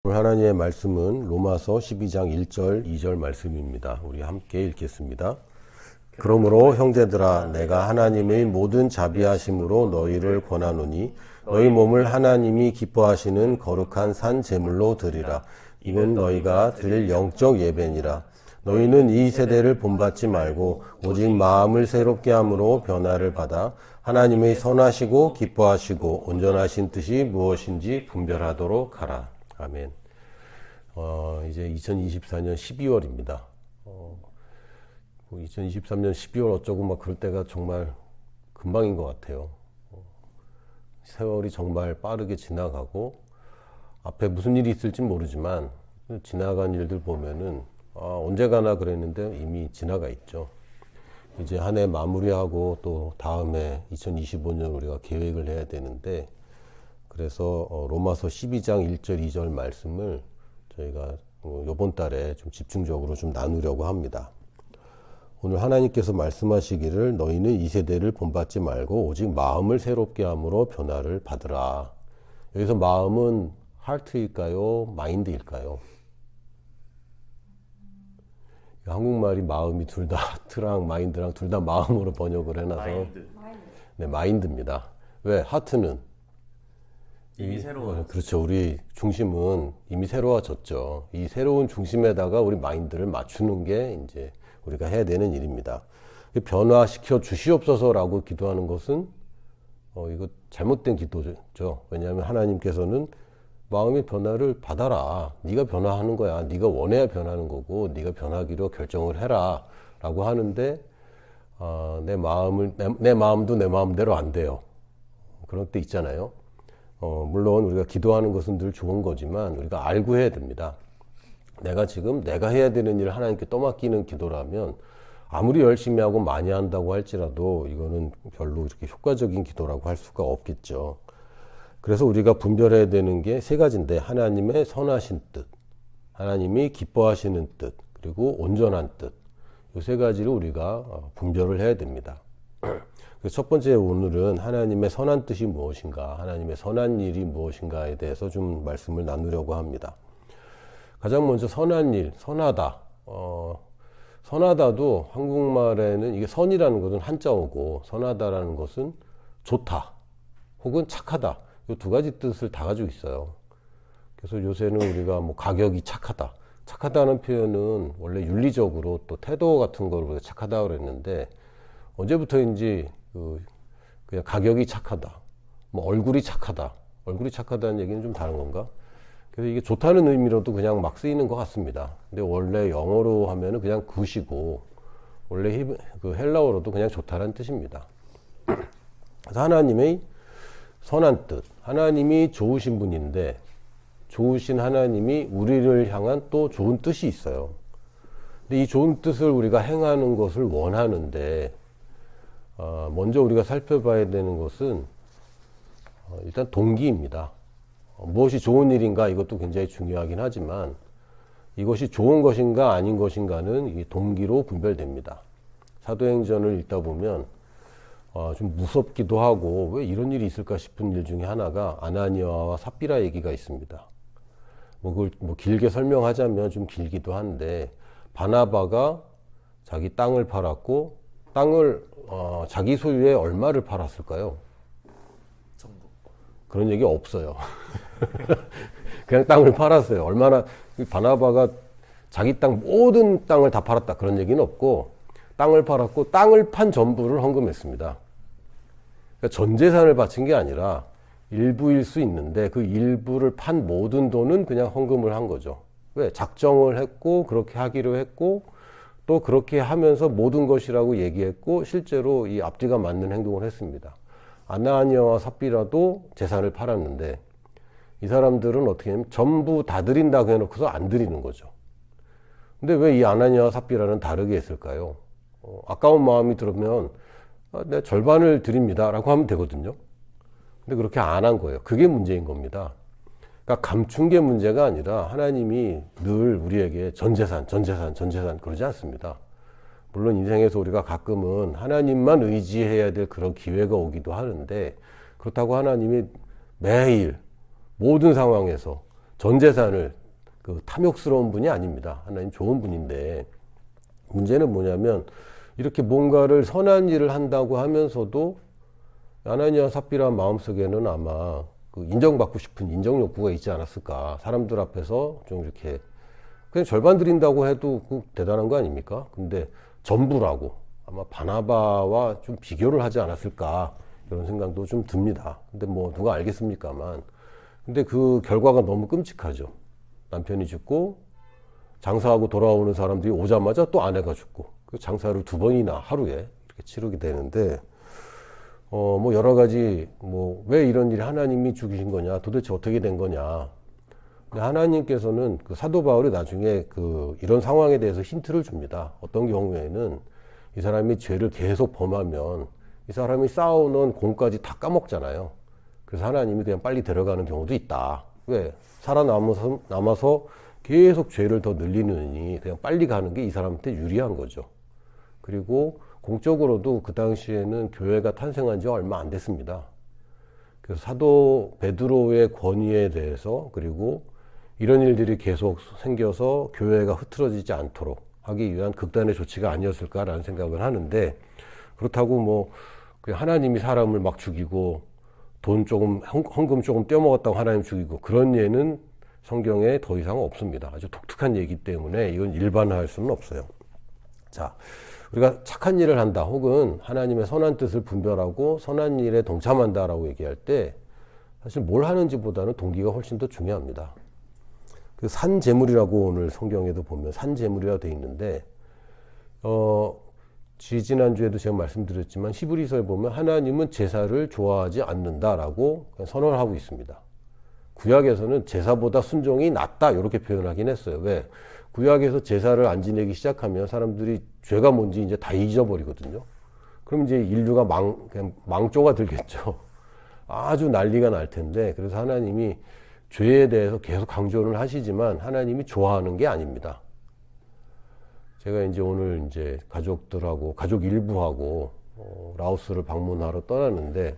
오늘 하나님의 말씀은 로마서 12장 1절 2절 말씀입니다. 우리 함께 읽겠습니다. 그러므로 형제들아 내가 하나님의 모든 자비하심으로 너희를 권하노니 너희 몸을 하나님이 기뻐하시는 거룩한 산 제물로 드리라. 이건 너희가 드릴 영적 예배니라. 너희는 이 세대를 본받지 말고 오직 마음을 새롭게 함으로 변화를 받아 하나님의 선하시고 기뻐하시고 온전하신 뜻이 무엇인지 분별하도록 하라. 아멘. 이제 2024년 12월입니다. 2023년 12월 어쩌고 막 그럴 때가 정말 금방인 것 같아요. 세월이 정말 빠르게 지나가고 앞에 무슨 일이 있을지 모르지만 지나간 일들 보면은 언제 가나 그랬는데 이미 지나가 있죠. 이제 한 해 마무리하고 또 다음에 2025년 우리가 계획을 해야 되는데 그래서 로마서 12장 1절 2절 말씀을 저희가 이번 달에 좀 집중적으로 좀 나누려고 합니다. 오늘 하나님께서 말씀하시기를 너희는 이 세대를 본받지 말고 오직 마음을 새롭게 함으로 변화를 받으라. 여기서 마음은 하트일까요? 마인드일까요? 한국말이 마음이 둘 다 하트랑 마인드랑 둘 다 마음으로 번역을 해놔서 네, 마인드입니다. 왜? 하트는 이미 새로워. 그렇죠. 우리 중심은 이미 새로워졌죠. 이 새로운 중심에다가 우리 마인드를 맞추는 게 이제 우리가 해야 되는 일입니다. 변화시켜 주시옵소서라고 기도하는 것은 이거 잘못된 기도죠. 왜냐하면 하나님께서는 마음의 변화를 받아라. 네가 변화하는 거야. 네가 원해야 변하는 거고 네가 변하기로 결정을 해라 라고 하는데 내 마음도 내 마음대로 안 돼요. 그럴 때 있잖아요. 물론 우리가 기도하는 것은 늘 좋은 거지만 우리가 알고 해야 됩니다. 내가 해야 되는 일을 하나님께 떠맡기는 기도라면 아무리 열심히 하고 많이 한다고 할지라도 이거는 별로 이렇게 효과적인 기도라고 할 수가 없겠죠. 그래서 우리가 분별해야 되는 게 세 가지인데 하나님의 선하신 뜻, 하나님이 기뻐하시는 뜻, 그리고 온전한 뜻. 이 세 가지를 우리가 분별을 해야 됩니다. 그래서 첫 번째 오늘은 하나님의 선한 뜻이 무엇인가, 하나님의 선한 일이 무엇인가에 대해서 좀 말씀을 나누려고 합니다. 가장 먼저 선한 일, 선하다. 선하다도 한국말에는 이게 선이라는 것은 한자어고 선하다라는 것은 좋다 혹은 착하다. 이 두 가지 뜻을 다 가지고 있어요. 그래서 요새는 우리가 뭐 가격이 착하다. 착하다는 표현은 원래 윤리적으로 또 태도 같은 걸 우리가 착하다고 그랬는데 언제부터인지 그냥 가격이 착하다. 뭐 얼굴이 착하다. 얼굴이 착하다는 얘기는 좀 다른 건가? 그래서 이게 좋다는 의미로도 그냥 막 쓰이는 것 같습니다. 근데 원래 영어로 하면은 그냥 굿이고 원래 그 헬라어로도 그냥 좋다는 뜻입니다. 그래서 하나님의 선한 뜻, 하나님이 좋으신 분인데 좋으신 하나님이 우리를 향한 또 좋은 뜻이 있어요. 근데 이 좋은 뜻을 우리가 행하는 것을 원하는데 먼저 우리가 살펴봐야 되는 것은 일단 동기입니다. 무엇이 좋은 일인가 이것도 굉장히 중요하긴 하지만 이것이 좋은 것인가 아닌 것인가는 이 동기로 분별됩니다. 사도행전을 읽다 보면 좀 무섭기도 하고 왜 이런 일이 있을까 싶은 일 중에 하나가 아나니아와 삽비라 얘기가 있습니다. 그걸 길게 설명하자면 좀 길기도 한데 바나바가 자기 땅을 팔았고 땅을 자기 소유에 얼마를 팔았을까요? 전부. 그런 얘기 없어요. 그냥 땅을 팔았어요. 얼마나 바나바가 자기 땅 모든 땅을 다 팔았다 그런 얘기는 없고 땅을 팔았고 땅을 판 전부를 헌금했습니다. 그러니까 전 재산을 바친 게 아니라 일부일 수 있는데 그 일부를 판 모든 돈은 그냥 헌금을 한 거죠. 왜? 작정을 했고 그렇게 하기로 했고 또 그렇게 하면서 모든 것이라고 얘기했고 실제로 이 앞뒤가 맞는 행동을 했습니다. 아나니아와 삽비라도 재산을 팔았는데 이 사람들은 어떻게 하면 전부 다 드린다고 해놓고서 안 드리는 거죠. 근데 왜 이 아나니아와 삽비라는 다르게 했을까요? 아까운 마음이 들으면 내 절반을 드립니다 라고 하면 되거든요. 근데 그렇게 안 한 거예요. 그게 문제인 겁니다. 그러니까 감춘 게 문제가 아니라 하나님이 늘 우리에게 전재산 그러지 않습니다. 물론 인생에서 우리가 가끔은 하나님만 의지해야 될 그런 기회가 오기도 하는데 그렇다고 하나님이 매일 모든 상황에서 전 재산을 그 탐욕스러운 분이 아닙니다. 하나님 좋은 분인데 문제는 뭐냐면 이렇게 뭔가를 선한 일을 한다고 하면서도 아나니아 삽비라 마음속에는 아마 그 인정받고 싶은 인정 욕구가 있지 않았을까. 사람들 앞에서 좀 이렇게 그냥 절반 드린다고 해도 그 대단한 거 아닙니까? 근데 전부라고 아마 바나바와 좀 비교를 하지 않았을까 이런 생각도 좀 듭니다. 근데 뭐 누가 알겠습니까만 근데 그 결과가 너무 끔찍하죠. 남편이 죽고 장사하고 돌아오는 사람들이 오자마자 또 아내가 죽고 그 장사를 2번이나 하루에 이렇게 치르게 되는데 뭐 여러 가지 뭐 왜 이런 일이 하나님이 죽이신 거냐 도대체 어떻게 된 거냐. 근데 하나님께서는 그 사도 바울이 나중에 그 이런 상황에 대해서 힌트를 줍니다. 어떤 경우에는 이 사람이 죄를 계속 범하면 이 사람이 쌓아오는 공까지 다 까먹잖아요. 그래서 하나님이 그냥 빨리 데려가는 경우도 있다. 왜? 살아남아서 계속 죄를 더 늘리느니 그냥 빨리 가는 게 이 사람한테 유리한 거죠. 그리고 공적으로도 그 당시에는 교회가 탄생한 지 얼마 안 됐습니다. 그래서 사도 베드로의 권위에 대해서 그리고 이런 일들이 계속 생겨서 교회가 흐트러지지 않도록 하기 위한 극단의 조치가 아니었을까라는 생각을 하는데 그렇다고 뭐 하나님이 사람을 막 죽이고 돈 조금 헌금 조금 떼어먹었다고 하나님 죽이고 그런 예는 성경에 더 이상 없습니다. 아주 독특한 예이기 때문에 이건 일반화할 수는 없어요. 자, 우리가 착한 일을 한다 혹은 하나님의 선한 뜻을 분별하고 선한 일에 동참한다라고 얘기할 때 사실 뭘 하는지보다는 동기가 훨씬 더 중요합니다. 그 산재물이라고 오늘 성경에도 보면 산재물이라고 되어 있는데 지난주에도 제가 말씀드렸지만 히브리서에 보면 하나님은 제사를 좋아하지 않는다라고 선언하고 있습니다. 구약에서는 제사보다 순종이 낫다 이렇게 표현하긴 했어요. 왜? 구약에서 제사를 안 지내기 시작하면 사람들이 죄가 뭔지 이제 다 잊어버리거든요. 그럼 이제 인류가 그냥 망조가 들겠죠. 아주 난리가 날 텐데 그래서 하나님이 죄에 대해서 계속 강조를 하시지만 하나님이 좋아하는 게 아닙니다. 제가 이제 오늘 이제 가족들하고 가족 일부하고 라오스를 방문하러 떠났는데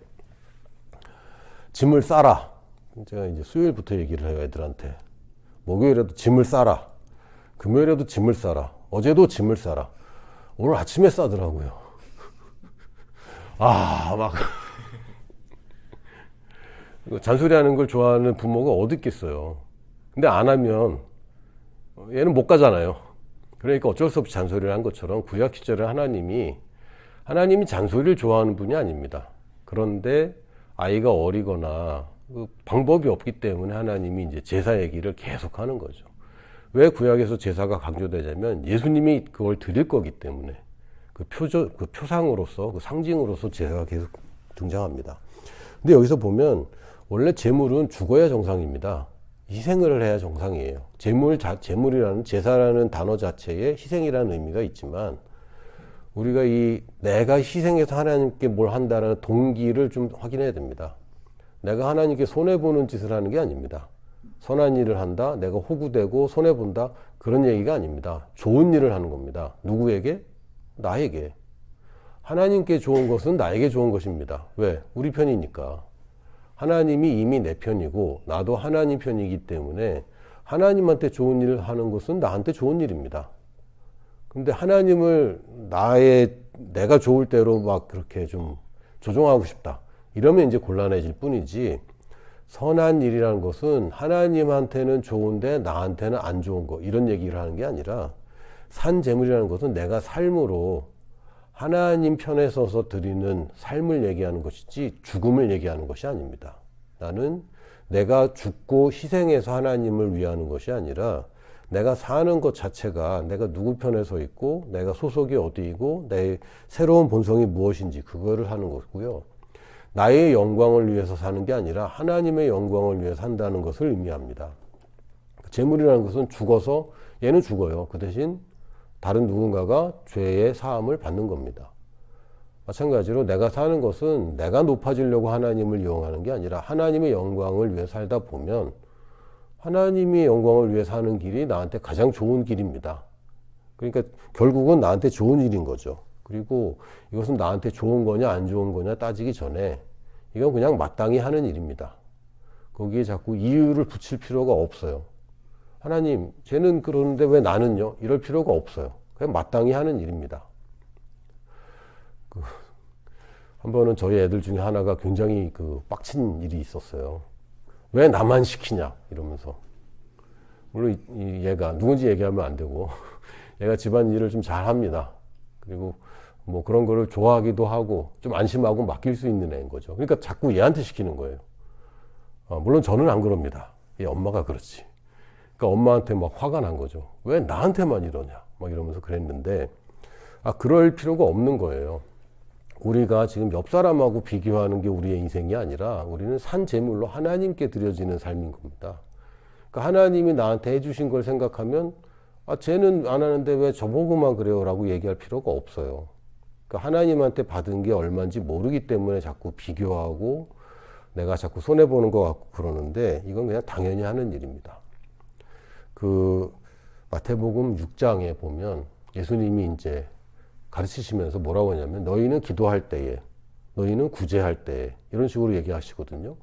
짐을 싸라. 제가 이제 수요일부터 얘기를 해요 애들한테. 목요일에도 짐을 싸라. 금요일에도 짐을 싸라. 어제도 짐을 싸라. 오늘 아침에 싸더라고요. 막 잔소리하는 걸 좋아하는 부모가 어디 있겠어요. 근데 안 하면 얘는 못 가잖아요. 그러니까 어쩔 수 없이 잔소리를 한 것처럼 구약 시절에 하나님이 잔소리를 좋아하는 분이 아닙니다. 그런데 아이가 어리거나 그 방법이 없기 때문에 하나님이 이제 제사 얘기를 계속 하는 거죠. 왜 구약에서 제사가 강조되냐면 예수님이 그걸 드릴 거기 때문에 그 표상으로서 그 상징으로서 제사가 계속 등장합니다. 근데 여기서 보면 원래 제물은 죽어야 정상입니다. 희생을 해야 정상이에요. 제물이라는 제사라는 단어 자체에 희생이라는 의미가 있지만 우리가 내가 희생해서 하나님께 뭘 한다는 동기를 좀 확인해야 됩니다. 내가 하나님께 손해보는 짓을 하는 게 아닙니다. 선한 일을 한다, 내가 호구되고 손해본다 그런 얘기가 아닙니다. 좋은 일을 하는 겁니다. 누구에게? 나에게. 하나님께 좋은 것은 나에게 좋은 것입니다. 왜? 우리 편이니까. 하나님이 이미 내 편이고 나도 하나님 편이기 때문에 하나님한테 좋은 일을 하는 것은 나한테 좋은 일입니다. 근데 하나님을 내가 좋을 대로 막 그렇게 좀 조종하고 싶다. 이러면 이제 곤란해질 뿐이지 선한 일이라는 것은 하나님한테는 좋은데 나한테는 안 좋은 거 이런 얘기를 하는 게 아니라 산재물이라는 것은 내가 삶으로 하나님 편에 서서 드리는 삶을 얘기하는 것이지 죽음을 얘기하는 것이 아닙니다. 나는 내가 죽고 희생해서 하나님을 위하는 것이 아니라 내가 사는 것 자체가 내가 누구 편에 서 있고 내가 소속이 어디이고 내 새로운 본성이 무엇인지 그거를 하는 거고요. 나의 영광을 위해서 사는 게 아니라 하나님의 영광을 위해서 산다는 것을 의미합니다. 재물이라는 것은 죽어서 얘는 죽어요. 그 대신 다른 누군가가 죄의 사함을 받는 겁니다. 마찬가지로 내가 사는 것은 내가 높아지려고 하나님을 이용하는 게 아니라 하나님의 영광을 위해 살다 보면 하나님의 영광을 위해 사는 길이 나한테 가장 좋은 길입니다. 그러니까 결국은 나한테 좋은 일인 거죠. 그리고 이것은 나한테 좋은 거냐 안 좋은 거냐 따지기 전에 이건 그냥 마땅히 하는 일입니다. 거기에 자꾸 이유를 붙일 필요가 없어요. 하나님, 쟤는 그러는데 왜 나는요? 이럴 필요가 없어요. 그냥 마땅히 하는 일입니다. 한 번은 저희 애들 중에 하나가 굉장히 빡친 일이 있었어요. 왜 나만 시키냐? 이러면서. 물론 얘가 누군지 얘기하면 안 되고 얘가 집안일을 좀 잘합니다. 그리고 뭐 그런 거를 좋아하기도 하고 좀 안심하고 맡길 수 있는 애인 거죠. 그러니까 자꾸 얘한테 시키는 거예요. 물론 저는 안 그럽니다. 얘 엄마가 그렇지. 그러니까 엄마한테 막 화가 난 거죠. 왜 나한테만 이러냐? 막 이러면서 그랬는데 그럴 필요가 없는 거예요. 우리가 지금 옆 사람하고 비교하는 게 우리의 인생이 아니라 우리는 산 제물로 하나님께 드려지는 삶인 겁니다. 그러니까 하나님이 나한테 해주신 걸 생각하면 쟤는 안 하는데 왜 저보고만 그래요? 라고 얘기할 필요가 없어요. 그러니까 하나님한테 받은 게 얼마인지 모르기 때문에 자꾸 비교하고 내가 자꾸 손해보는 것 같고 그러는데 이건 그냥 당연히 하는 일입니다. 마태복음 6장에 보면 예수님이 이제 가르치시면서 뭐라고 하냐면 너희는 기도할 때에, 너희는 구제할 때에 이런 식으로 얘기하시거든요.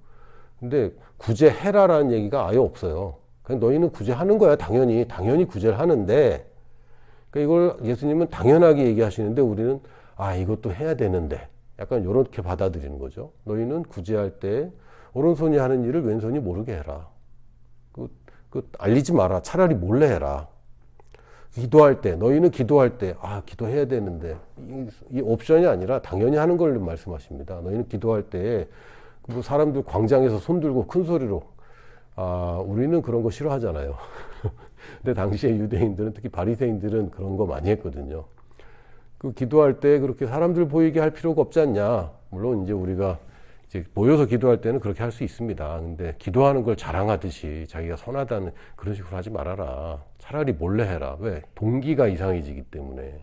근데 구제해라라는 얘기가 아예 없어요. 그냥 너희는 구제하는 거야. 당연히 구제를 하는데 그러니까 이걸 예수님은 당연하게 얘기하시는데 우리는 이것도 해야 되는데 약간 이렇게 받아들이는 거죠. 너희는 구제할 때 오른손이 하는 일을 왼손이 모르게 해라. 알리지 마라. 차라리 몰래 해라. 기도할 때, 너희는 기도할 때, 기도해야 되는데, 이 옵션이 아니라 당연히 하는 걸 말씀하십니다. 너희는 기도할 때, 뭐 사람들 광장에서 손 들고 큰 소리로, 우리는 그런 거 싫어하잖아요. 근데 당시에 유대인들은, 특히 바리새인들은 그런 거 많이 했거든요. 기도할 때 그렇게 사람들 보이게 할 필요가 없지 않냐. 물론 이제 우리가 이제 모여서 기도할 때는 그렇게 할 수 있습니다. 근데 기도하는 걸 자랑하듯이 자기가 선하다는 그런 식으로 하지 말아라. 차라리 몰래 해라. 왜? 동기가 이상해지기 때문에.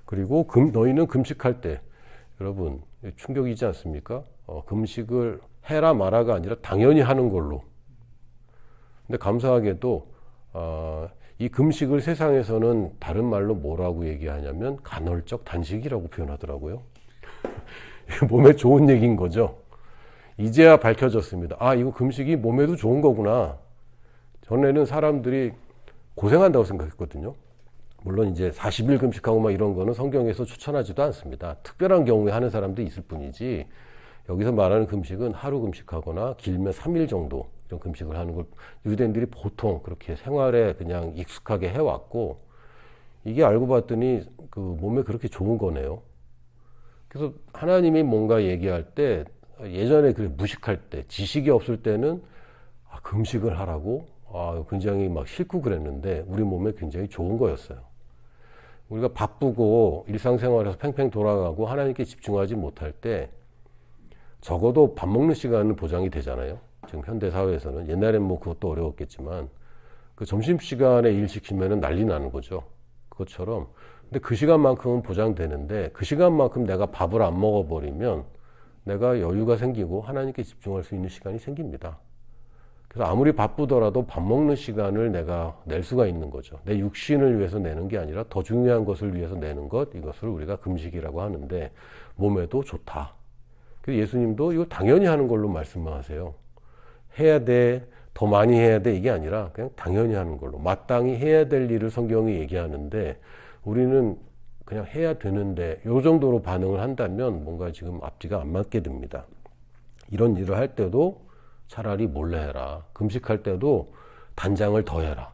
그리고 너희는 금식할 때, 여러분 충격이지 않습니까? 금식을 해라 마라가 아니라 당연히 하는 걸로. 근데 감사하게도 이 금식을 세상에서는 다른 말로 뭐라고 얘기하냐면 간헐적 단식이라고 표현하더라고요. 몸에 좋은 얘기인 거죠. 이제야 밝혀졌습니다. 이거 금식이 몸에도 좋은 거구나. 전에는 사람들이 고생한다고 생각했거든요. 물론 이제 40일 금식하고 막 이런 거는 성경에서 추천하지도 않습니다. 특별한 경우에 하는 사람도 있을 뿐이지 여기서 말하는 금식은 하루 금식하거나 길면 3일 정도 이런 금식을 하는 걸 유대인들이 보통 그렇게 생활에 그냥 익숙하게 해왔고 이게 알고 봤더니 몸에 그렇게 좋은 거네요. 그래서 하나님이 뭔가 얘기할 때 예전에 무식할 때 지식이 없을 때는 금식을 하라고 굉장히 막 싫고 그랬는데 우리 몸에 굉장히 좋은 거였어요. 우리가 바쁘고 일상생활에서 팽팽 돌아가고 하나님께 집중하지 못할 때 적어도 밥 먹는 시간은 보장이 되잖아요. 지금 현대사회에서는. 옛날엔 뭐 그것도 어려웠겠지만 점심시간에 일 시키면 난리 나는 거죠. 그것처럼 근데 그 시간만큼은 보장되는데 그 시간만큼 내가 밥을 안 먹어버리면 내가 여유가 생기고 하나님께 집중할 수 있는 시간이 생깁니다. 그래서 아무리 바쁘더라도 밥 먹는 시간을 내가 낼 수가 있는 거죠. 내 육신을 위해서 내는 게 아니라 더 중요한 것을 위해서 내는 것, 이것을 우리가 금식이라고 하는데 몸에도 좋다. 그래서 예수님도 이거 당연히 하는 걸로 말씀하세요. 해야 돼, 더 많이 해야 돼 이게 아니라 그냥 당연히 하는 걸로 마땅히 해야 될 일을 성경이 얘기하는데 우리는 그냥 해야 되는데 이 정도로 반응을 한다면 뭔가 지금 앞뒤가 안 맞게 됩니다. 이런 일을 할 때도 차라리 몰래 해라. 금식할 때도 단장을 더 해라.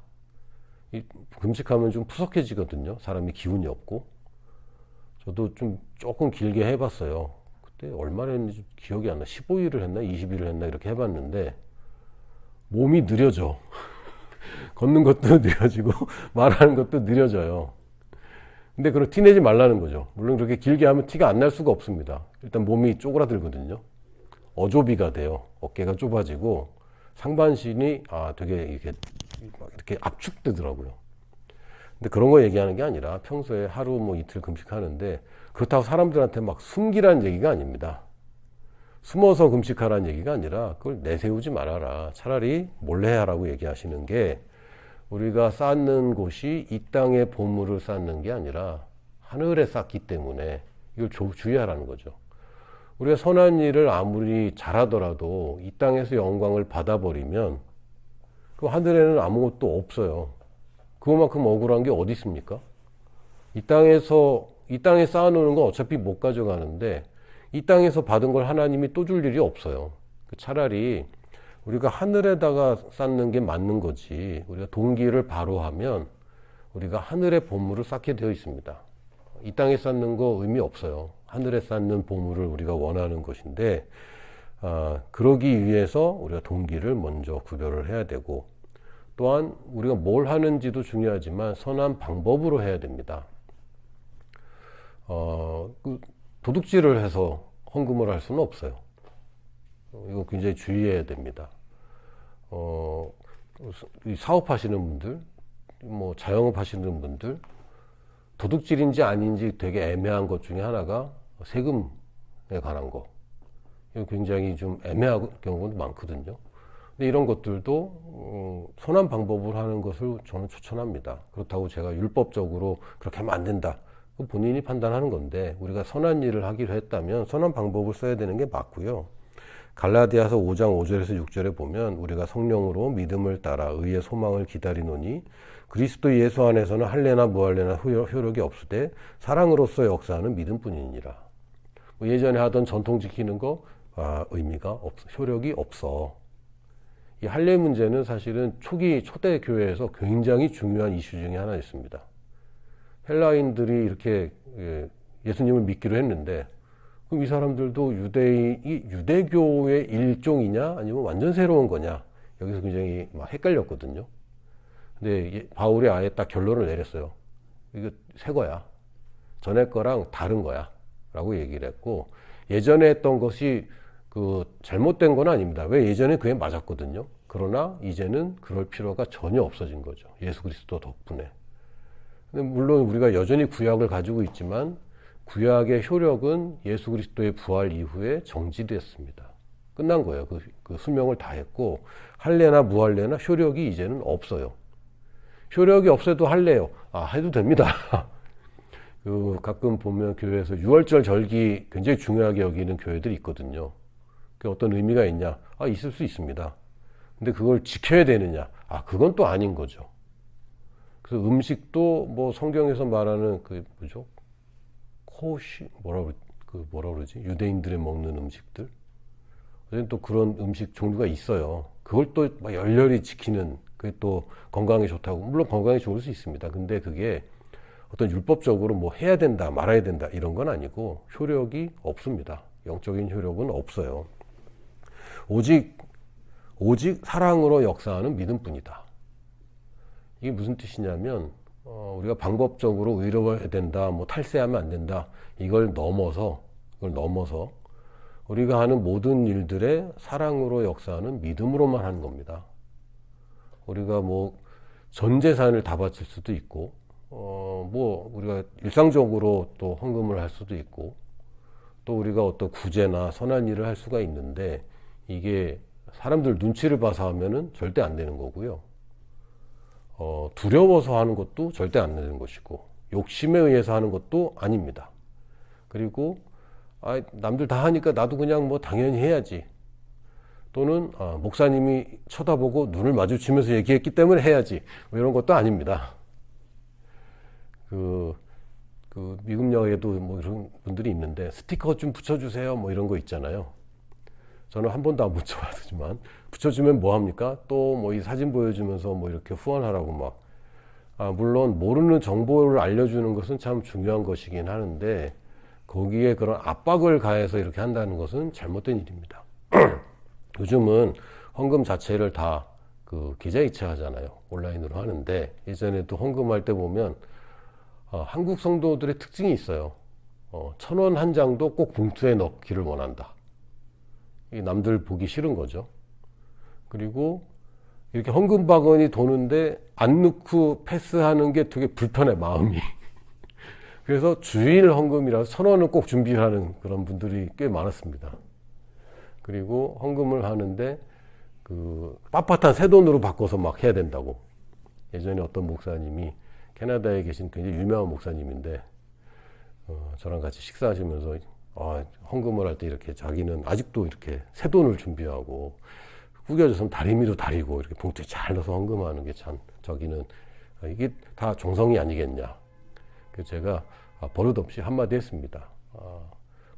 금식하면 좀 푸석해지거든요. 사람이 기운이 없고. 저도 조금 길게 해봤어요. 그때 얼마나 했는지 기억이 안 나. 15일을 했나 20일을 했나 이렇게 해봤는데 몸이 느려져. 걷는 것도 느려지고 말하는 것도 느려져요. 근데 그걸 티내지 말라는 거죠. 물론 그렇게 길게 하면 티가 안 날 수가 없습니다. 일단 몸이 쪼그라들거든요. 어조비가 돼요. 어깨가 좁아지고 상반신이 되게 이렇게 압축되더라고요. 근데 그런 거 얘기하는 게 아니라 평소에 하루 뭐 이틀 금식하는데 그렇다고 사람들한테 막 숨기라는 얘기가 아닙니다. 숨어서 금식하라는 얘기가 아니라 그걸 내세우지 말아라. 차라리 몰래 하라고 얘기하시는 게 우리가 쌓는 곳이 이 땅의 보물을 쌓는 게 아니라 하늘에 쌓기 때문에 이걸 주의하라는 거죠. 우리가 선한 일을 아무리 잘하더라도 이 땅에서 영광을 받아버리면 그 하늘에는 아무것도 없어요. 그것만큼 억울한 게 어디 있습니까? 이 땅에 쌓아놓는 건 어차피 못 가져가는데 이 땅에서 받은 걸 하나님이 또 줄 일이 없어요. 차라리 우리가 하늘에다가 쌓는 게 맞는 거지. 우리가 동기를 바로 하면 우리가 하늘의 보물을 쌓게 되어 있습니다. 이 땅에 쌓는 거 의미 없어요. 하늘에 쌓는 보물을 우리가 원하는 것인데 그러기 위해서 우리가 동기를 먼저 구별을 해야 되고, 또한 우리가 뭘 하는지도 중요하지만 선한 방법으로 해야 됩니다. 도둑질을 해서 헌금을 할 수는 없어요. 이거 굉장히 주의해야 됩니다. 사업하시는 분들, 뭐 자영업 하시는 분들, 도둑질인지 아닌지 되게 애매한 것 중에 하나가 세금에 관한 거. 이거 굉장히 좀 애매한 경우도 많거든요. 근데 이런 것들도 선한 방법으로 하는 것을 저는 추천합니다. 그렇다고 제가 율법적으로 그렇게 하면 안 된다, 본인이 판단하는 건데, 우리가 선한 일을 하기로 했다면 선한 방법을 써야 되는 게 맞고요. 갈라디아서 5장 5절에서 6절에 보면 우리가 성령으로 믿음을 따라 의의 소망을 기다리노니 그리스도 예수 안에서는 할례나 무할례나 효력이 없으되 사랑으로서 역사하는 믿음뿐이니라. 뭐 예전에 하던 전통 지키는 거 의미가 없어, 효력이 없어. 이 할례 문제는 사실은 초대 교회에서 굉장히 중요한 이슈 중에 하나였습니다. 헬라인들이 이렇게 예수님을 믿기로 했는데, 그럼 이 사람들도 유대교의 일종이냐 아니면 완전 새로운 거냐, 여기서 굉장히 막 헷갈렸거든요. 근데 바울이 아예 딱 결론을 내렸어요. 이거 새 거야. 전에 거랑 다른 거야 라고 얘기를 했고, 예전에 했던 것이 잘못된 건 아닙니다. 왜? 예전에 그게 맞았거든요. 그러나 이제는 그럴 필요가 전혀 없어진 거죠. 예수 그리스도 덕분에. 근데 물론 우리가 여전히 구약을 가지고 있지만 구약의 효력은 예수 그리스도의 부활 이후에 정지됐습니다. 끝난 거예요. 그 수명을 다 했고, 할례나 무할례나 효력이 이제는 없어요. 효력이 없어도 할례요. 해도 됩니다. 가끔 보면 교회에서 유월절 절기 굉장히 중요하게 여기는 교회들이 있거든요. 그게 어떤 의미가 있냐? 있을 수 있습니다. 근데 그걸 지켜야 되느냐? 그건 또 아닌 거죠. 그래서 음식도 뭐 성경에서 말하는 뭐라 그러지? 유대인들이 먹는 음식들. 또 그런 음식 종류가 있어요. 그걸 또 막 열렬히 지키는, 그게 또 건강에 좋다고. 물론 건강에 좋을 수 있습니다. 근데 그게 어떤 율법적으로 뭐 해야 된다, 말아야 된다, 이런 건 아니고 효력이 없습니다. 영적인 효력은 없어요. 오직 사랑으로 역사하는 믿음뿐이다. 이게 무슨 뜻이냐면, 우리가 방법적으로 의로워야 된다, 뭐 탈세하면 안 된다, 이걸 넘어서 우리가 하는 모든 일들에 사랑으로 역사하는 믿음으로만 하는 겁니다. 우리가 뭐 전 재산을 다 바칠 수도 있고, 뭐 우리가 일상적으로 또 헌금을 할 수도 있고, 또 우리가 어떤 구제나 선한 일을 할 수가 있는데, 이게 사람들 눈치를 봐서 하면은 절대 안 되는 거고요. 두려워서 하는 것도 절대 안 되는 것이고, 욕심에 의해서 하는 것도 아닙니다. 그리고 남들 다 하니까 나도 그냥 뭐 당연히 해야지, 또는 목사님이 쳐다보고 눈을 마주치면서 얘기했기 때문에 해야지, 뭐 이런 것도 아닙니다. 미국역에도 뭐 이런 분들이 있는데, 스티커 좀 붙여주세요 뭐 이런 거 있잖아요. 저는 한 번도 안 붙여봤지만, 붙여주면 뭐 합니까? 또 뭐 이 사진 보여주면서 뭐 이렇게 후원하라고 막. 물론 모르는 정보를 알려주는 것은 참 중요한 것이긴 하는데, 거기에 그런 압박을 가해서 이렇게 한다는 것은 잘못된 일입니다. 요즘은 헌금 자체를 다 계좌이체 하잖아요. 온라인으로 하는데, 예전에도 헌금할 때 보면 한국 성도들의 특징이 있어요. 1,000원 한 장도 꼭 봉투에 넣기를 원한다. 이게 남들 보기 싫은 거죠. 그리고 이렇게 헌금 바구니 도는데 안 넣고 패스하는 게 되게 불편해, 마음이. 그래서 주일 헌금이라서 1,000원은 꼭 준비하는 그런 분들이 꽤 많았습니다. 그리고 헌금을 하는데 빳빳한 새 돈으로 바꿔서 막 해야 된다고. 예전에 어떤 목사님이, 캐나다에 계신 굉장히 유명한 목사님인데, 저랑 같이 식사하시면서 헌금을 할 때 이렇게 자기는 아직도 이렇게 새 돈을 준비하고 구겨져서 다리미도 다리고 이렇게 봉투에 잘 넣어서 헌금하는 게 참 자기는 이게 다 정성이 아니겠냐. 그래서 제가 버릇없이 한마디 했습니다.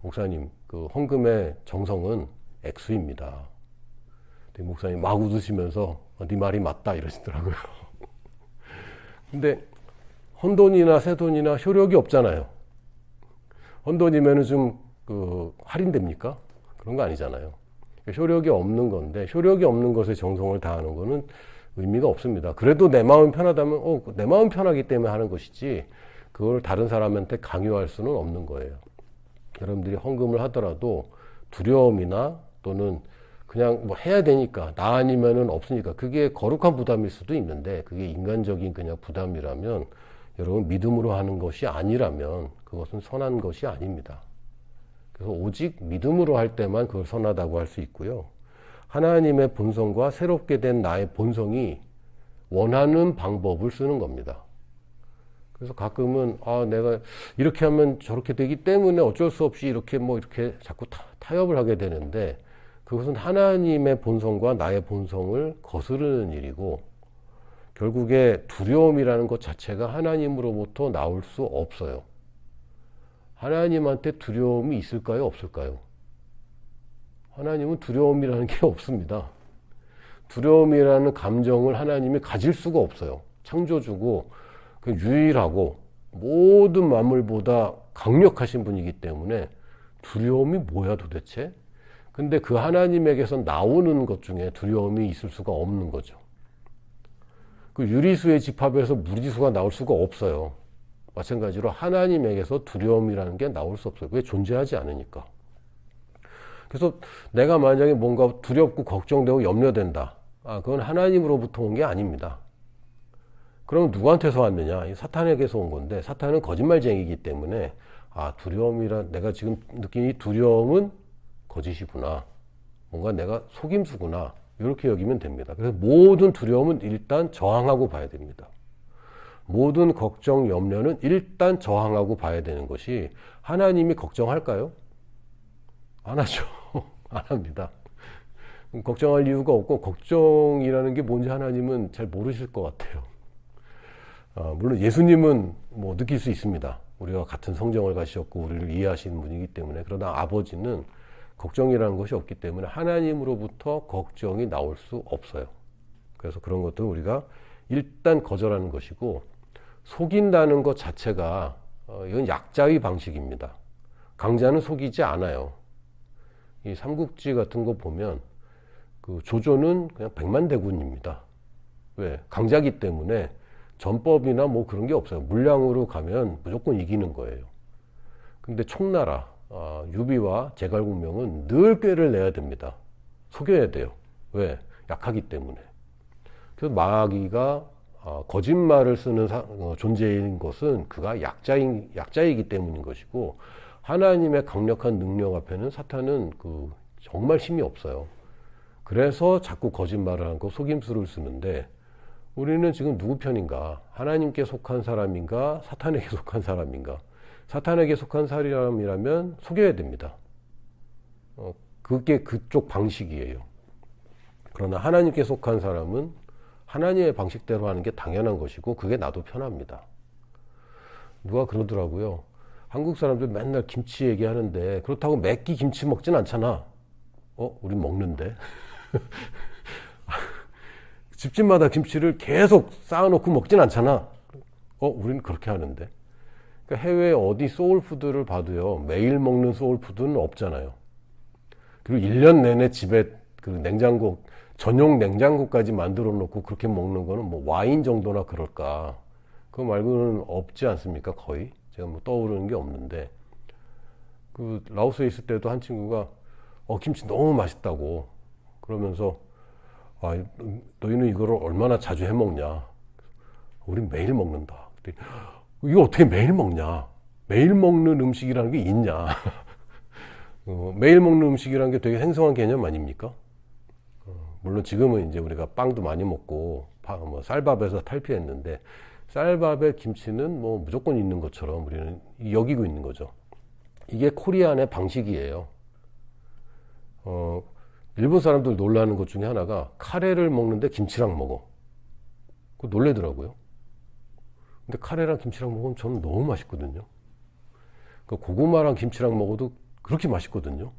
목사님, 그 헌금의 정성은 액수입니다. 목사님 막 웃으시면서 네 말이 맞다 이러시더라고요. 근데 헌돈이나 새돈이나 효력이 없잖아요. 헌돈이면은 좀 할인됩니까? 그런 거 아니잖아요. 효력이 없는 건데, 효력이 없는 것에 정성을 다하는 거는 의미가 없습니다. 그래도 내 마음이 편하다면, 내 마음 편하기 때문에 하는 것이지, 그걸 다른 사람한테 강요할 수는 없는 거예요. 여러분들이 헌금을 하더라도 두려움이나 또는 그냥 뭐 해야 되니까, 나 아니면은 없으니까, 그게 거룩한 부담일 수도 있는데, 그게 인간적인 그냥 부담이라면, 여러분 믿음으로 하는 것이 아니라면, 그것은 선한 것이 아닙니다. 그래서 오직 믿음으로 할 때만 그걸 선하다고 할 수 있고요. 하나님의 본성과 새롭게 된 나의 본성이 원하는 방법을 쓰는 겁니다. 그래서 가끔은 내가 이렇게 하면 저렇게 되기 때문에 어쩔 수 없이 이렇게 자꾸 타협을 하게 되는데, 그것은 하나님의 본성과 나의 본성을 거스르는 일이고, 결국에 두려움이라는 것 자체가 하나님으로부터 나올 수 없어요. 하나님한테 두려움이 있을까요? 없을까요? 하나님은 두려움이라는 게 없습니다. 두려움이라는 감정을 하나님이 가질 수가 없어요. 창조주고 유일하고 모든 만물보다 강력하신 분이기 때문에 두려움이 뭐야 도대체? 근데 그 하나님에게서 나오는 것 중에 두려움이 있을 수가 없는 거죠. 그 유리수의 집합에서 무리수가 나올 수가 없어요. 마찬가지로 하나님에게서 두려움이라는 게 나올 수 없어요. 그게 존재하지 않으니까. 그래서 내가 만약에 뭔가 두렵고 걱정되고 염려된다. 그건 하나님으로부터 온 게 아닙니다. 그럼 누구한테서 왔느냐? 사탄에게서 온 건데, 사탄은 거짓말쟁이기 때문에 내가 지금 느낀 이 두려움은 거짓이구나. 뭔가 내가 속임수구나. 이렇게 여기면 됩니다. 그래서 모든 두려움은 일단 저항하고 봐야 됩니다. 모든 걱정, 염려는 일단 저항하고 봐야 되는 것이, 하나님이 걱정할까요? 안 하죠. 안 합니다. 걱정할 이유가 없고, 걱정이라는 게 뭔지 하나님은 잘 모르실 것 같아요. 물론 예수님은 느낄 수 있습니다. 우리가 같은 성경을 가셨고 우리를 이해하시는 분이기 때문에. 그러나 아버지는 걱정이라는 것이 없기 때문에 하나님으로부터 걱정이 나올 수 없어요. 그래서 그런 것들 우리가 일단 거절하는 것이고, 속인다는 것 자체가 이건 약자의 방식입니다. 강자는 속이지 않아요. 이 삼국지 같은 거 보면 그 조조는 그냥 백만대군입니다. 왜? 강자기 때문에 전법이나 그런 게 없어요. 물량으로 가면 무조건 이기는 거예요. 근데 총나라 유비와 제갈공명은 늘 꾀를 내야 됩니다. 속여야 돼요. 왜? 약하기 때문에. 그래서 마귀가 거짓말을 쓰는 존재인 것은 그가 약자이기 때문인 것이고, 하나님의 강력한 능력 앞에는 사탄은 정말 힘이 없어요. 그래서 자꾸 거짓말을 하고 속임수를 쓰는데, 우리는 지금 누구 편인가? 하나님께 속한 사람인가? 사탄에게 속한 사람인가? 사탄에게 속한 사람이라면 속여야 됩니다. 그게 그쪽 방식이에요. 그러나 하나님께 속한 사람은 하나님의 방식대로 하는 게 당연한 것이고, 그게 나도 편합니다. 누가 그러더라고요. 한국 사람들 맨날 김치 얘기하는데, 그렇다고 매끼 김치 먹진 않잖아. 우린 먹는데. 집집마다 김치를 계속 쌓아놓고 먹진 않잖아. 우린 그렇게 하는데. 그러니까 해외 어디 소울푸드를 봐도요, 매일 먹는 소울푸드는 없잖아요. 그리고 1년 내내 집에 냉장고, 전용 냉장고까지 만들어 놓고 그렇게 먹는 거는 와인 정도나 그럴까. 그거 말고는 없지 않습니까? 거의. 제가 떠오르는 게 없는데. 라오스에 있을 때도 한 친구가, 김치 너무 맛있다고. 그러면서, 너희는 이거를 얼마나 자주 해 먹냐. 우린 매일 먹는다. 이거 어떻게 매일 먹냐. 매일 먹는 음식이라는 게 있냐. 매일 먹는 음식이라는 게 되게 생소한 개념 아닙니까? 물론 지금은 이제 우리가 빵도 많이 먹고 쌀밥에서 탈피했는데, 쌀밥에 김치는 무조건 있는 것처럼 우리는 여기고 있는 거죠. 이게 코리안의 방식이에요. 일본 사람들 놀라는 것 중에 하나가 카레를 먹는데 김치랑 먹어. 그거 놀래더라고요. 근데 카레랑 김치랑 먹으면 저는 너무 맛있거든요. 고구마랑 김치랑 먹어도 그렇게 맛있거든요.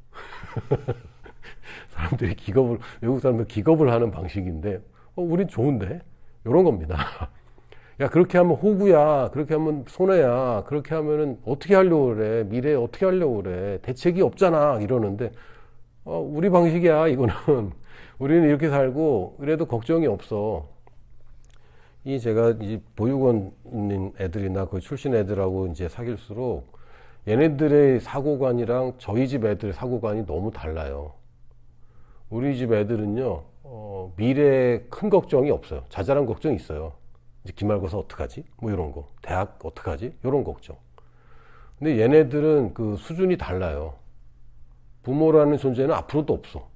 사람들이 외국 사람들 기겁을 하는 방식인데, 우린 좋은데? 이런 겁니다. 야, 그렇게 하면 호구야, 그렇게 하면 손해야, 그렇게 하면은 어떻게 하려고 그래, 미래에 어떻게 하려고 그래, 대책이 없잖아, 이러는데, 우리 방식이야, 이거는. 우리는 이렇게 살고, 그래도 걱정이 없어. 제가 이 보육원 있는 애들이나 거기 출신 애들하고 이제 사귈수록, 얘네들의 사고관이랑 저희 집 애들의 사고관이 너무 달라요. 우리 집 애들은요, 미래에 큰 걱정이 없어요. 자잘한 걱정이 있어요. 이제 기말고사 어떡하지? 뭐 이런 거. 대학 어떡하지? 이런 걱정. 근데 얘네들은 그 수준이 달라요. 부모라는 존재는 앞으로도 없어.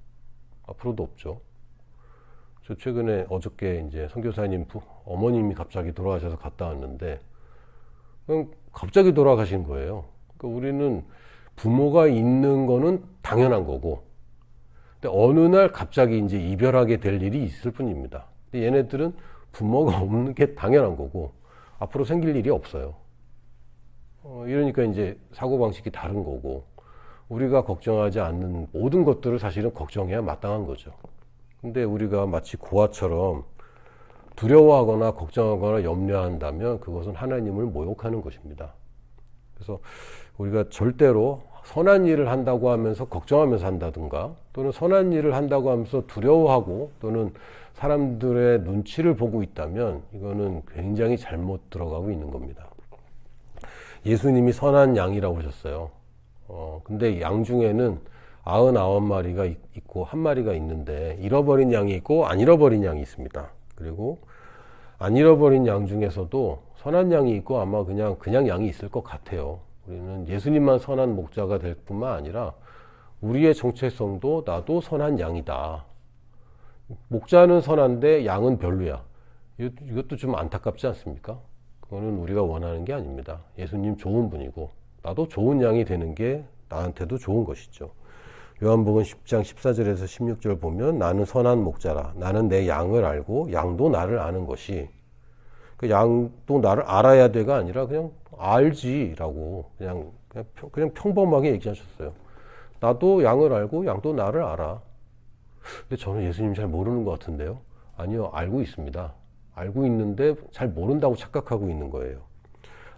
앞으로도 없죠. 저 최근에 어저께 이제 선교사님 어머님이 갑자기 돌아가셔서 갔다 왔는데, 그냥 갑자기 돌아가신 거예요. 그러니까 우리는 부모가 있는 거는 당연한 거고, 근데 어느 날 갑자기 이제 이별하게 될 일이 있을 뿐입니다. 근데 얘네들은 부모가 없는 게 당연한 거고, 앞으로 생길 일이 없어요. 이러니까 이제 사고방식이 다른 거고, 우리가 걱정하지 않는 모든 것들을 사실은 걱정해야 마땅한 거죠. 근데 우리가 마치 고아처럼 두려워하거나 걱정하거나 염려한다면 그것은 하나님을 모욕하는 것입니다. 그래서 우리가 절대로 선한 일을 한다고 하면서 걱정하면서 한다든가, 또는 선한 일을 한다고 하면서 두려워하고 또는 사람들의 눈치를 보고 있다면 이거는 굉장히 잘못 들어가고 있는 겁니다. 예수님이 선한 양이라고 하셨어요. 근데 양 중에는 99마리가 있고 1마리가 있는데, 잃어버린 양이 있고 안 잃어버린 양이 있습니다. 그리고 안 잃어버린 양 중에서도 선한 양이 있고 아마 그냥 양이 있을 것 같아요. 우리는 예수님만 선한 목자가 될 뿐만 아니라 우리의 정체성도 나도 선한 양이다. 목자는 선한데 양은 별로야. 이것도 좀 안타깝지 않습니까? 그거는 우리가 원하는 게 아닙니다. 예수님 좋은 분이고 나도 좋은 양이 되는 게 나한테도 좋은 것이죠. 요한복음 10장 14절에서 16절 보면, 나는 선한 목자라. 나는 내 양을 알고 양도 나를 아는 것이, 그 양도 나를 알아야 돼가 아니라 그냥 알지라고 그냥 평범하게 얘기하셨어요. 나도 양을 알고 양도 나를 알아. 근데 저는 예수님 잘 모르는 것 같은데요. 아니요, 알고 있습니다. 알고 있는데 잘 모른다고 착각하고 있는 거예요.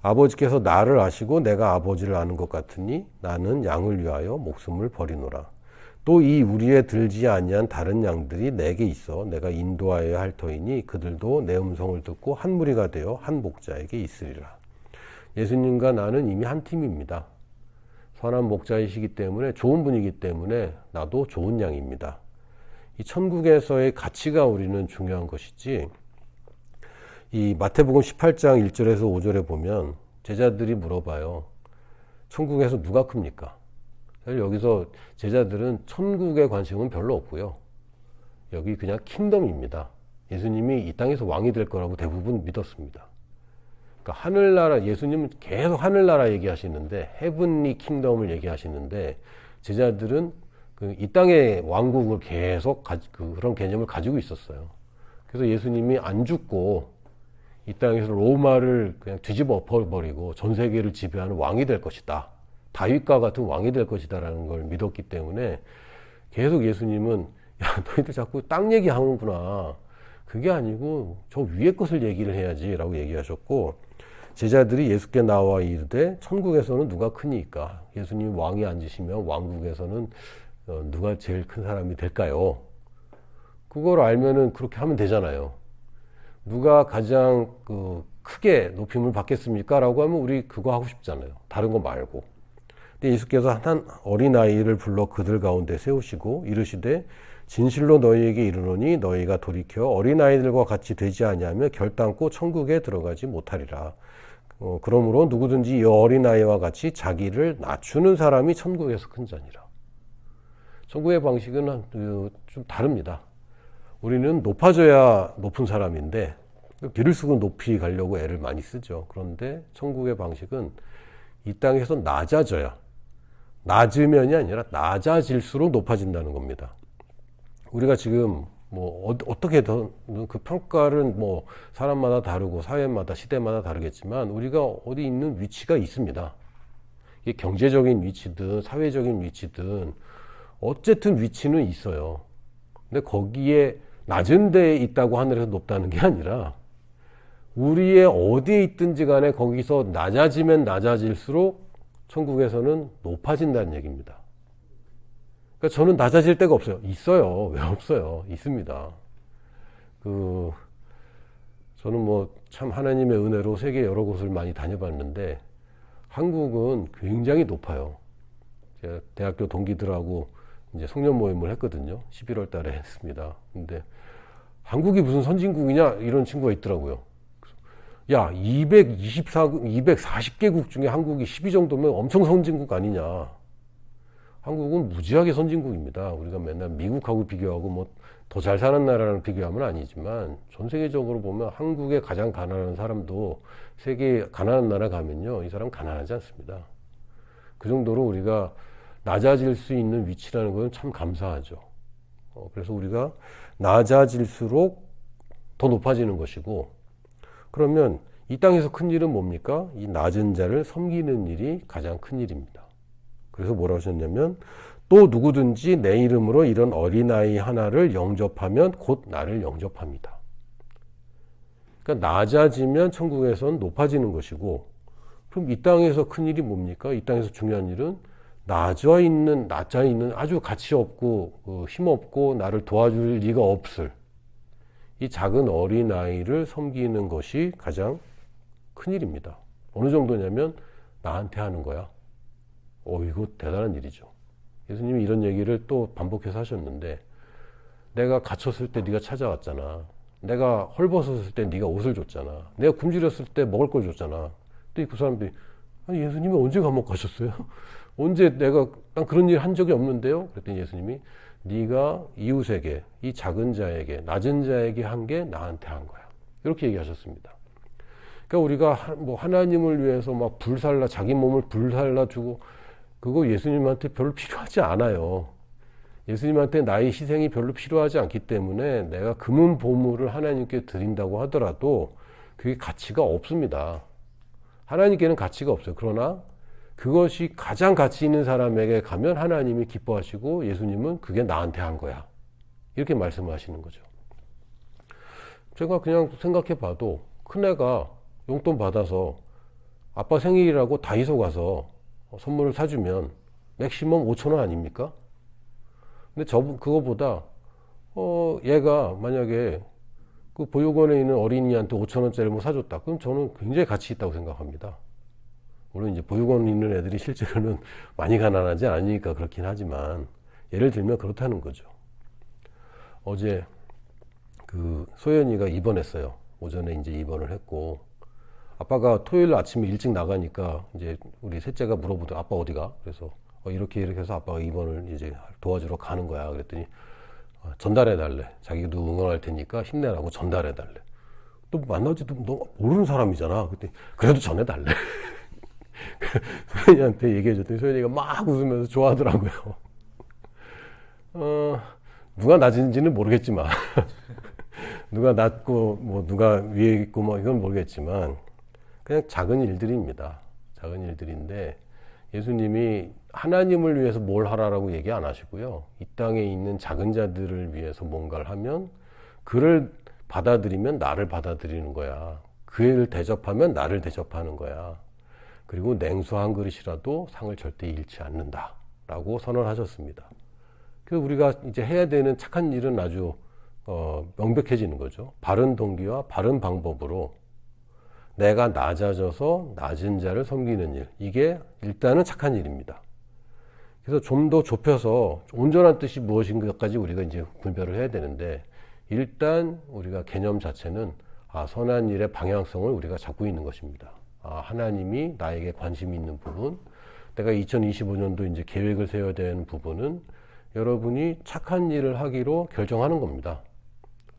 아버지께서 나를 아시고 내가 아버지를 아는 것 같으니 나는 양을 위하여 목숨을 버리노라. 또 이 우리에 들지 아니한 다른 양들이 내게 있어 내가 인도하여야 할 터이니 그들도 내 음성을 듣고 한 무리가 되어 한 목자에게 있으리라. 예수님과 나는 이미 한 팀입니다. 선한 목자이시기 때문에, 좋은 분이기 때문에 나도 좋은 양입니다. 이 천국에서의 가치가 우리는 중요한 것이지, 이 마태복음 18장 1절에서 5절에 보면 제자들이 물어봐요. 천국에서 누가 큽니까? 사실 여기서 제자들은 천국에 관심은 별로 없고요. 여기 그냥 킹덤입니다. 예수님이 이 땅에서 왕이 될 거라고 대부분 믿었습니다. 그러니까 하늘나라, 예수님은 계속 하늘나라 얘기하시는데, 헤븐리 킹덤을 얘기하시는데, 제자들은 이 땅의 왕국을 계속 그런 개념을 가지고 있었어요. 그래서 예수님이 안 죽고 이 땅에서 로마를 그냥 뒤집어 엎어버리고 전 세계를 지배하는 왕이 될 것이다. 다윗과 같은 왕이 될 것이다라는 걸 믿었기 때문에 계속 예수님은, 야, 너희들 자꾸 땅 얘기하는구나. 그게 아니고 저 위의 것을 얘기를 해야지 라고 얘기하셨고, 제자들이 예수께 나와 이르되 천국에서는 누가 크니까? 예수님 왕이 앉으시면 왕국에서는 누가 제일 큰 사람이 될까요? 그걸 알면은 그렇게 하면 되잖아요. 누가 가장 크게 높임을 받겠습니까? 라고 하면 우리 그거 하고 싶잖아요. 다른 거 말고. 근데 예수께서 한 어린아이를 불러 그들 가운데 세우시고 이르시되, 진실로 너희에게 이르노니 너희가 돌이켜 어린아이들과 같이 되지 아니하며 결단코 천국에 들어가지 못하리라. 그러므로 누구든지 이 어린아이와 같이 자기를 낮추는 사람이 천국에서 큰 자니라. 천국의 방식은 좀 다릅니다. 우리는 높아져야 높은 사람인데 길을 쓰고 높이 가려고 애를 많이 쓰죠. 그런데 천국의 방식은 이 땅에서 낮아져야, 낮으면이 아니라 낮아질수록 높아진다는 겁니다. 우리가 지금 뭐 어떻게든 그 평가를 뭐 사람마다 다르고 사회마다 시대마다 다르겠지만 우리가 어디 있는 위치가 있습니다. 이게 경제적인 위치든 사회적인 위치든 어쨌든 위치는 있어요. 근데 거기에 낮은 데에 있다고 하늘에서 높다는 게 아니라 우리의 어디에 있든지 간에 거기서 낮아지면 낮아질수록 천국에서는 높아진다는 얘기입니다. 그러니까 저는 낮아질 데가 없어요. 있어요. 왜 없어요? 있습니다. 저는 뭐 참 하나님의 은혜로 세계 여러 곳을 많이 다녀봤는데 한국은 굉장히 높아요. 제가 대학교 동기들하고 이제 송년 모임을 했거든요. 11월 달에 했습니다. 근데 한국이 무슨 선진국이냐 이런 친구가 있더라고요. 야, 240개국 중에 한국이 10위 정도면 엄청 선진국 아니냐. 한국은 무지하게 선진국입니다. 우리가 맨날 미국하고 비교하고 뭐 더 잘 사는 나라랑 비교하면 아니지만 전 세계적으로 보면 한국의 가장 가난한 사람도 세계 가난한 나라 가면요. 이 사람 가난하지 않습니다. 그 정도로 우리가 낮아질 수 있는 위치라는 것은 참 감사하죠. 그래서 우리가 낮아질수록 더 높아지는 것이고 그러면 이 땅에서 큰 일은 뭡니까? 이 낮은 자를 섬기는 일이 가장 큰 일입니다. 그래서 뭐라고 하셨냐면 또 누구든지 내 이름으로 이런 어린아이 하나를 영접하면 곧 나를 영접합니다. 그러니까 낮아지면 천국에서는 높아지는 것이고 그럼 이 땅에서 큰 일이 뭡니까? 이 땅에서 중요한 일은 낮아 있는 아주 가치 없고 힘없고 나를 도와줄 리가 없을 이 작은 어린아이를 섬기는 것이 가장 큰 일입니다. 어느 정도냐면 나한테 하는 거야. 이거 대단한 일이죠. 예수님이 이런 얘기를 또 반복해서 하셨는데 내가 갇혔을 때 네가 찾아왔잖아. 내가 헐벗었을 때 네가 옷을 줬잖아. 내가 굶주렸을 때 먹을 걸 줬잖아. 근데 그 사람들이 아니 예수님이 언제 감옥 가셨어요? 언제 난 그런 일 한 적이 없는데요? 그랬더니 예수님이 네가 이웃에게 이 작은 자에게 낮은 자에게 한 게 나한테 한 거야. 이렇게 얘기하셨습니다. 그러니까 우리가 뭐 하나님을 위해서 막 자기 몸을 불살라 주고 그거 예수님한테 별로 필요하지 않아요. 예수님한테 나의 희생이 별로 필요하지 않기 때문에 내가 금은 보물을 하나님께 드린다고 하더라도 그게 가치가 없습니다. 하나님께는 가치가 없어요. 그러나 그것이 가장 가치 있는 사람에게 가면 하나님이 기뻐하시고 예수님은 그게 나한테 한 거야. 이렇게 말씀하시는 거죠. 제가 그냥 생각해 봐도 큰애가 용돈 받아서 아빠 생일이라고 다이소 가서 선물을 사주면 맥시멈 5,000원 아닙니까? 근데 그거보다 얘가 만약에 그 보육원에 있는 어린이한테 5,000원짜리 뭐 사줬다. 그럼 저는 굉장히 가치 있다고 생각합니다. 물론 이제 보육원에 있는 애들이 실제로는 많이 가난하지 않으니까 그렇긴 하지만 예를 들면 그렇다는 거죠. 어제 그 소연이가 입원했어요. 오전에 이제 입원을 했고 아빠가 토요일 아침에 일찍 나가니까 이제 우리 셋째가 물어보더라. 아빠 어디가? 그래서 이렇게 해서 아빠가 입원을 이제 도와주러 가는 거야. 그랬더니 전달해 달래. 자기도 응원할 테니까 힘내라고 전달해 달래. 또 만나지도 너 모르는 사람이잖아. 그랬더니 그래도 전해 달래. 소연이한테 얘기해 줬더니 소연이가 막 웃으면서 좋아하더라고요. 누가 낮은지는 모르겠지만 누가 낮고 뭐 누가 위에 있고 뭐 이건 모르겠지만 그냥 작은 일들입니다. 작은 일들인데 예수님이 하나님을 위해서 뭘 하라라고 얘기 안 하시고요. 이 땅에 있는 작은 자들을 위해서 뭔가를 하면 그를 받아들이면 나를 받아들이는 거야. 그를 대접하면 나를 대접하는 거야. 그리고 냉수 한 그릇이라도 상을 절대 잃지 않는다라고 선언하셨습니다. 그래서 우리가 이제 해야 되는 착한 일은 아주 명백해지는 거죠. 바른 동기와 바른 방법으로 내가 낮아져서 낮은 자를 섬기는 일. 이게 일단은 착한 일입니다. 그래서 좀 더 좁혀서 온전한 뜻이 무엇인가까지 우리가 이제 분별을 해야 되는데 일단 우리가 개념 자체는 선한 일의 방향성을 우리가 잡고 있는 것입니다. 하나님이 나에게 관심이 있는 부분, 내가 2025년도 이제 계획을 세워야 되는 부분은 여러분이 착한 일을 하기로 결정하는 겁니다.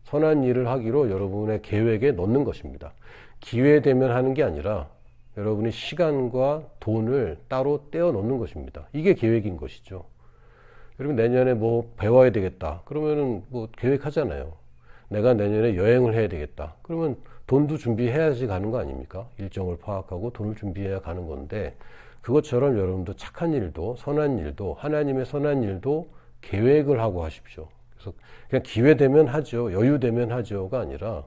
선한 일을 하기로 여러분의 계획에 넣는 것입니다. 기회 되면 하는 게 아니라 여러분의 시간과 돈을 따로 떼어 놓는 것입니다. 이게 계획인 것이죠. 여러분 내년에 뭐 배워야 되겠다. 그러면은 뭐 계획하잖아요. 내가 내년에 여행을 해야 되겠다. 그러면 돈도 준비해야지 가는 거 아닙니까? 일정을 파악하고 돈을 준비해야 가는 건데 그것처럼 여러분도 착한 일도 선한 일도 하나님의 선한 일도 계획을 하고 하십시오. 그래서 그냥 기회 되면 하죠. 여유 되면 하죠가 아니라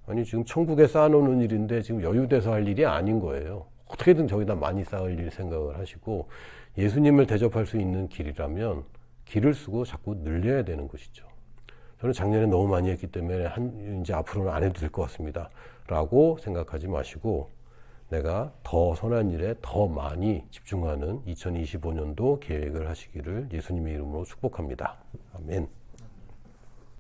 아니 지금 천국에 쌓아놓는 일인데 지금 여유돼서 할 일이 아닌 거예요. 어떻게든 저기다 많이 쌓을 일 생각을 하시고 예수님을 대접할 수 있는 길이라면 길을 쓰고 자꾸 늘려야 되는 것이죠. 저는 작년에 너무 많이 했기 때문에 이제 앞으로는 안 해도 될 것 같습니다. 라고 생각하지 마시고 내가 더 선한 일에 더 많이 집중하는 2025년도 계획을 하시기를 예수님의 이름으로 축복합니다. 아멘.